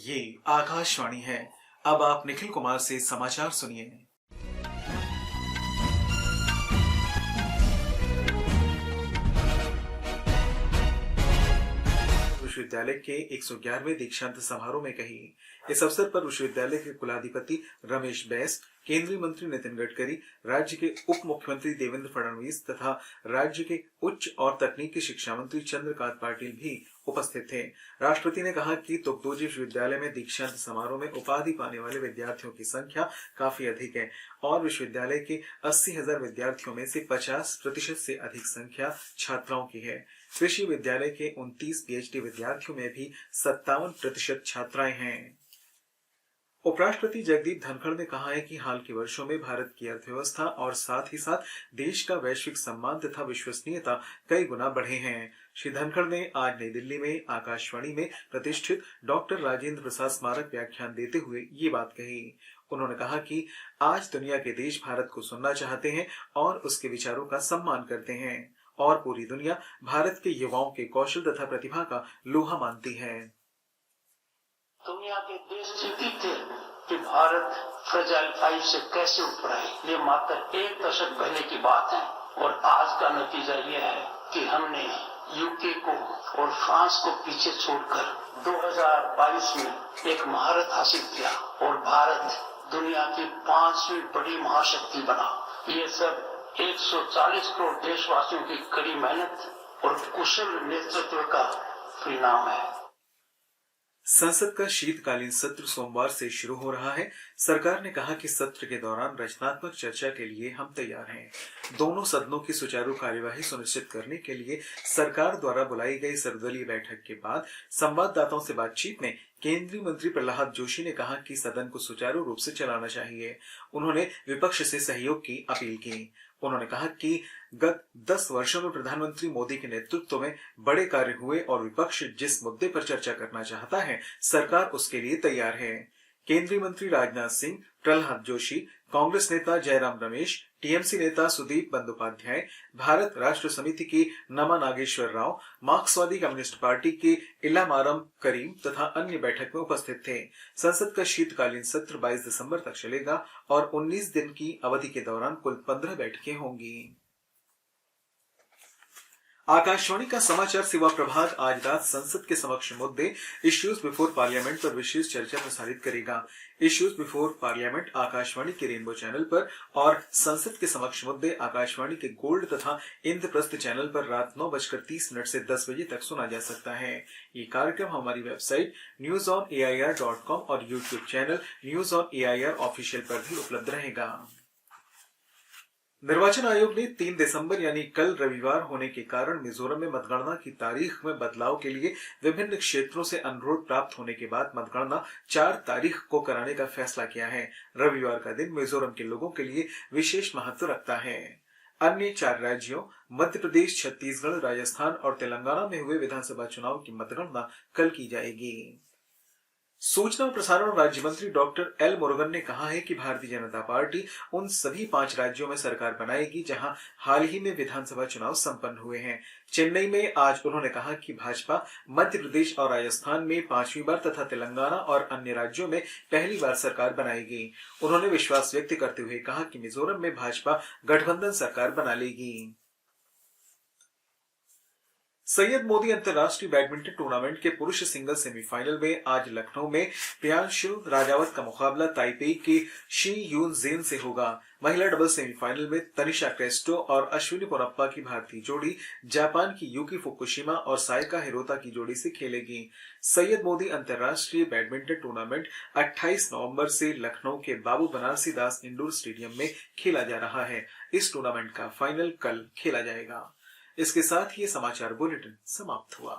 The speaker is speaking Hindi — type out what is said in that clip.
ये आकाशवाणी है। अब आप निखिल कुमार से समाचार सुनिए। विश्वविद्यालय के 111वें दीक्षांत समारोह में कही। इस अवसर पर विश्वविद्यालय के कुलाधिपति रमेश बैस, केंद्रीय मंत्री नितिन गडकरी, राज्य के उप मुख्यमंत्री देवेंद्र फडणवीस तथा राज्य के उच्च और तकनीकी शिक्षा मंत्री चंद्रकांत पाटिल भी उपस्थित थे। राष्ट्रपति ने कहा कि तुगदोजी विश्वविद्यालय में दीक्षांत समारोह में उपाधि पाने वाले विद्यार्थियों की संख्या काफी अधिक है और विश्वविद्यालय के 80,000 विद्यार्थियों में से 50% से अधिक संख्या छात्राओं की है। कृषि विद्यालय के 29 पीएचडी विद्यार्थियों में भी 57% छात्राएं हैं। उपराष्ट्रपति जगदीप धनखड़ ने कहा है कि हाल के वर्षों में भारत की अर्थव्यवस्था और साथ ही साथ देश का वैश्विक सम्मान तथा विश्वसनीयता कई गुना बढ़े हैं। श्री धनखड़ ने आज नई दिल्ली में आकाशवाणी में प्रतिष्ठित डॉक्टर राजेंद्र प्रसाद स्मारक व्याख्यान देते हुए ये बात कही। उन्होंने कहा कि आज दुनिया के देश भारत को सुनना चाहते हैं और उसके विचारों का सम्मान करते हैं और पूरी दुनिया भारत के युवाओं के कौशल तथा प्रतिभा का लोहा मानती है। दुनिया के देश चिंतित थे कि भारत फ्रेजाइल 5 से कैसे उठ रहा है। ये मात्र 1 दशक पहले की बात है और आज का नतीजा ये है कि हमने यूके को और फ्रांस को पीछे छोड़कर 2022 में एक महारत हासिल किया और भारत दुनिया की 5वीं बड़ी महाशक्ति बना। ये सब 140 करोड़ देशवासियों की कड़ी मेहनत और कुशल नेतृत्व का परिणाम है। संसद का शीतकालीन सत्र सोमवार से शुरू हो रहा है। सरकार ने कहा कि सत्र के दौरान रचनात्मक चर्चा के लिए हम तैयार हैं। दोनों सदनों की सुचारू कार्यवाही सुनिश्चित करने के लिए सरकार द्वारा बुलाई गई सर्वदलीय बैठक के बाद संवाददाताओं से बातचीत में केंद्रीय मंत्री प्रहलाद जोशी ने कहा कि सदन को सुचारू रूप से चलाना चाहिए। उन्होंने विपक्ष से सहयोग की अपील की। उन्होंने कहा कि गत 10 वर्षों में प्रधानमंत्री मोदी के नेतृत्व में बड़े कार्य हुए और विपक्ष जिस मुद्दे पर चर्चा करना चाहता है, सरकार उसके लिए तैयार है। केंद्रीय मंत्री राजनाथ सिंह, प्रहलाद जोशी, कांग्रेस नेता जयराम रमेश, टीएमसी नेता सुदीप बंदोपाध्याय, भारत राष्ट्र समिति की नमा नागेश्वर राव, मार्क्सवादी कम्युनिस्ट पार्टी के इलामारम करीम तथा अन्य बैठक में उपस्थित थे। संसद का शीतकालीन सत्र 22 दिसंबर तक चलेगा और 19 दिन की अवधि के दौरान कुल 15 बैठकें होंगी। आकाशवाणी का समाचार सेवा प्रभाग आज रात संसद के समक्ष मुद्दे इश्यूज बिफोर पार्लियामेंट पर विशेष चर्चा प्रसारित करेगा। इश्यूज बिफोर पार्लियामेंट आकाशवाणी के रेनबो चैनल पर और संसद के समक्ष मुद्दे आकाशवाणी के गोल्ड तथा इंद्रप्रस्थ चैनल पर रात 9:30 से 10 बजे तक सुना जा सकता है। ये कार्यक्रम हमारी वेबसाइट newsonair.com और YouTube channel news on AIR official पर भी उपलब्ध रहेगा। निर्वाचन आयोग ने 3 दिसंबर यानी कल रविवार होने के कारण मिजोरम में मतगणना की तारीख में बदलाव के लिए विभिन्न क्षेत्रों से अनुरोध प्राप्त होने के बाद मतगणना 4 तारीख को कराने का फैसला किया है। रविवार का दिन मिजोरम के लोगों के लिए विशेष महत्व रखता है। अन्य 4 राज्यों मध्य प्रदेश, छत्तीसगढ़, राजस्थान और तेलंगाना में हुए विधानसभा चुनाव की मतगणना कल की जाएगी। सूचना और प्रसारण राज्य मंत्री डॉक्टर एल मुरुगन ने कहा है कि भारतीय जनता पार्टी उन सभी 5 राज्यों में सरकार बनाएगी जहां हाल ही में विधानसभा चुनाव संपन्न हुए हैं। चेन्नई में आज उन्होंने कहा कि भाजपा मध्य प्रदेश और राजस्थान में 5वीं बार तथा तेलंगाना और अन्य राज्यों में पहली बार सरकार बनाएगी। उन्होंने विश्वास व्यक्त करते हुए कहा कि मिजोरम में भाजपा गठबंधन सरकार बना लेगी। सैयद मोदी अंतर्राष्ट्रीय बैडमिंटन टूर्नामेंट के पुरुष सिंगल सेमीफाइनल में आज लखनऊ में प्रियांशु राजावत का मुकाबला ताइपेई के शी यून जेन से होगा। महिला डबल सेमीफाइनल में तनिषा क्रेस्टो और अश्विनी पोनप्पा की भारतीय जोड़ी जापान की यूकी फुकुशिमा और साइका हिरोता की जोड़ी से खेलेगी। सैयद मोदी अंतर्राष्ट्रीय बैडमिंटन टूर्नामेंट 28 नवंबर से लखनऊ के बाबू बनारसी दास इंडोर स्टेडियम में खेला जा रहा है। इस टूर्नामेंट का फाइनल कल खेला जाएगा। इसके साथ ही समाचार बुलेटिन समाप्त हुआ।